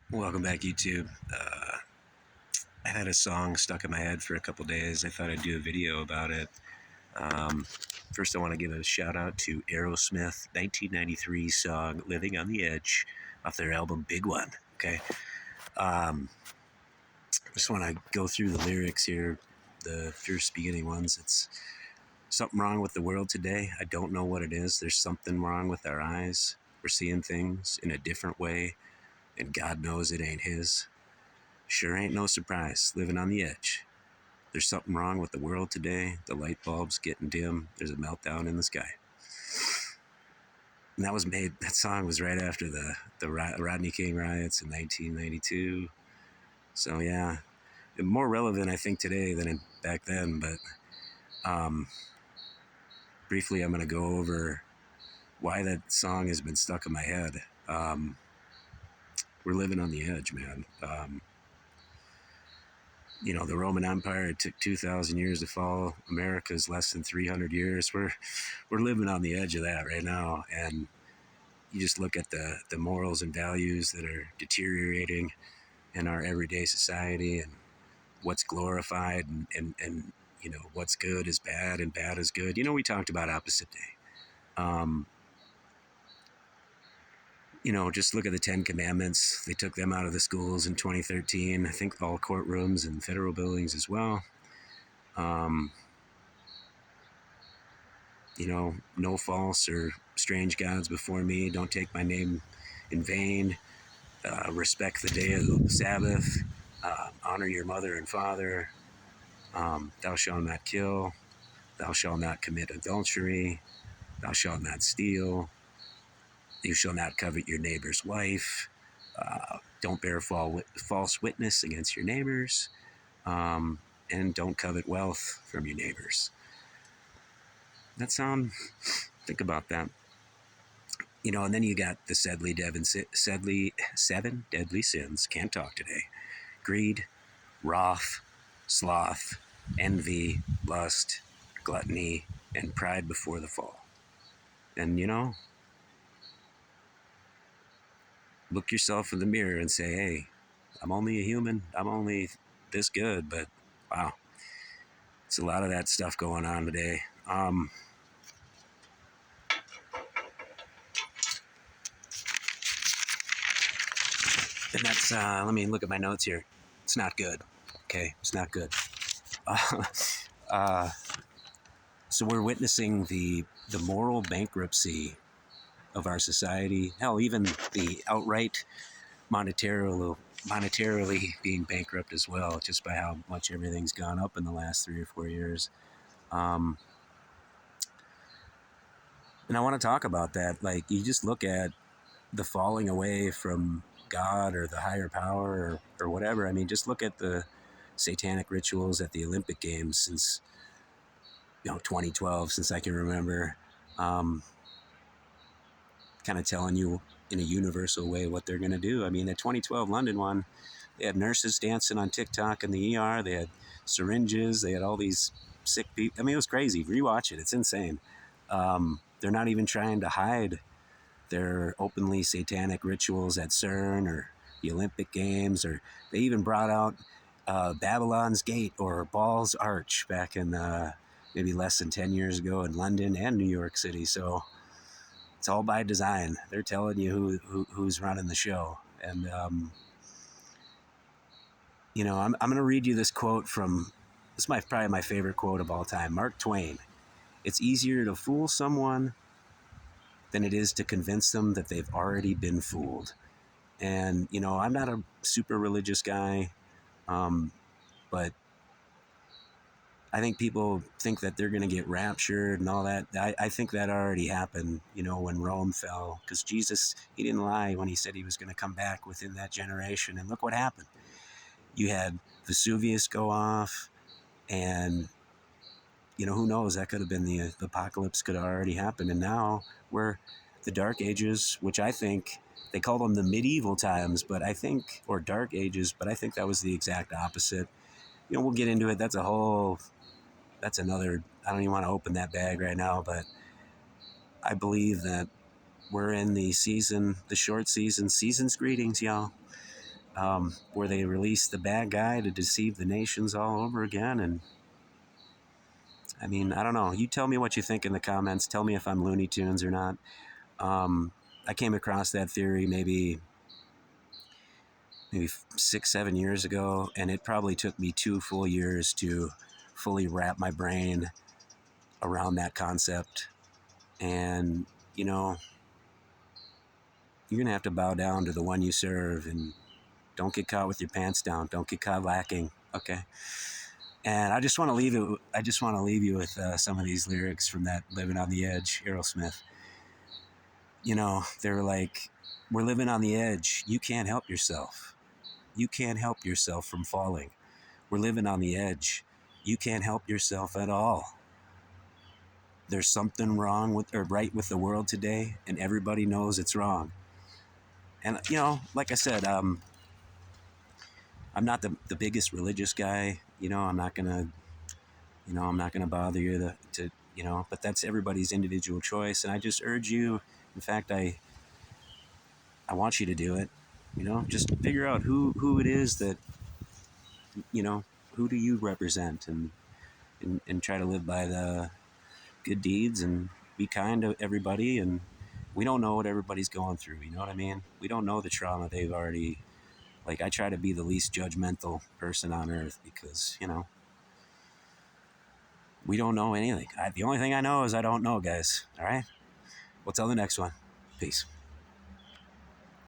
Welcome back, YouTube. I had a song stuck in my head for a couple days. I thought I'd do a video about it. Um, First, I want to give a shout out to AeroSmith 1993 song "Living on the Edge" off their album Big One. Okay, I just want to go through the lyrics here. The first beginning ones. It's something wrong with the world today. I don't know what it is. There's something wrong with our eyes. We're seeing things in a different way, and God knows it ain't His. Sure ain't no surprise, living on the edge. There's something wrong with the world today. The light bulb's getting dim. There's a meltdown in the sky. And that song was right after the Rodney King riots in 1992. So, yeah, more relevant, I think, today than back then. But um, briefly, I'm going to go over why that song has been stuck in my head. We're living on the edge, man. The Roman Empire, it took 2,000 years to fall. America's less than 300 years. We're living on the edge of that right now, and you just look at the morals and values that are deteriorating in our everyday society, and what's glorified, and what's good is bad and bad is good. We talked about opposite day. Just look at the Ten Commandments. They took them out of the schools in 2013. I think all courtrooms and federal buildings as well. Um, no false or strange gods before me. Don't take my name in vain. Respect the day of the Sabbath. Honor your mother and father. Thou shalt not kill. Thou shalt not commit adultery. Thou shalt not steal. You shall not covet your neighbor's wife. Don't bear false witness against your neighbors. And don't covet wealth from your neighbors. Think about that. And then you got the seven deadly sins. Can't talk today. Greed, wrath, sloth, envy, lust, gluttony, and pride before the fall. And look yourself in the mirror and say, hey, I'm only a human. I'm only this good, but wow, it's a lot of that stuff going on today. And that's, let me look at my notes here. It's not good. Okay, it's not good. Uh, so we're witnessing the moral bankruptcy of our society. Hell, even the outright monetarily being bankrupt as well, just by how much everything's gone up in the last 3 or 4 years. And I want to talk about that. Like, you just look at the falling away from God or the higher power or whatever. I mean, just look at the satanic rituals at the Olympic Games since 2012, since I can remember. Kind of telling you in a universal way what they're going to do. I mean, the 2012 London one, they had nurses dancing on TikTok in the ER. They had syringes. They had all these sick people. I mean, it was crazy. Rewatch it. It's insane. They're not even trying to hide their openly satanic rituals at CERN or the Olympic Games, or they even brought out Babylon's Gate or Ball's Arch back in maybe less than 10 years ago in London and New York City. So it's all by design. They're telling you who's running the show. And, I'm going to read you this quote from, this is probably my favorite quote of all time, Mark Twain. It's easier to fool someone than it is to convince them that they've already been fooled. And, I'm not a super religious guy, but I think people think that they're going to get raptured and all that. I think that already happened, when Rome fell, because Jesus, he didn't lie when he said he was going to come back within that generation. And look what happened. You had Vesuvius go off, and, who knows? That could have been the apocalypse could have already happened. And now we're the Dark Ages, which I think they call them the medieval times, or Dark Ages, but I think that was the exact opposite. We'll get into it. That's another, I don't even want to open that bag right now, but I believe that we're in the short season. Season's greetings, y'all. where they release the bad guy to deceive the nations all over again. And I mean, I don't know. You tell me what you think in the comments. Tell me if I'm Looney Tunes or not. Um, I came across that theory maybe 6, 7 years ago, and it probably took me 2 full years to fully wrap my brain around that concept. And you know, you're gonna have to bow down to the one you serve, and don't get caught with your pants down. Don't get caught lacking. Okay. And I just want to leave it. I just want to leave you with some of these lyrics from that "Living on the Edge," AeroSmith. You know, they're like, "We're living on the edge. You can't help yourself. You can't help yourself from falling. We're living on the edge. You can't help yourself at all. There's something wrong with or right with the world today, and everybody knows it's wrong." And you know, like I said, I'm not the biggest religious guy. You know, I'm not gonna bother you to but that's everybody's individual choice. And I just urge you, in fact, I want you to do it. You know, just figure out who it is that, you know, who do you represent, and try to live by the good deeds and be kind to everybody. And we don't know what everybody's going through. You know what I mean? We don't know the trauma they've already. Like, I try to be the least judgmental person on earth because, you know, we don't know anything. The only thing I know is I don't know, guys. All right? We'll tell the next one. Peace.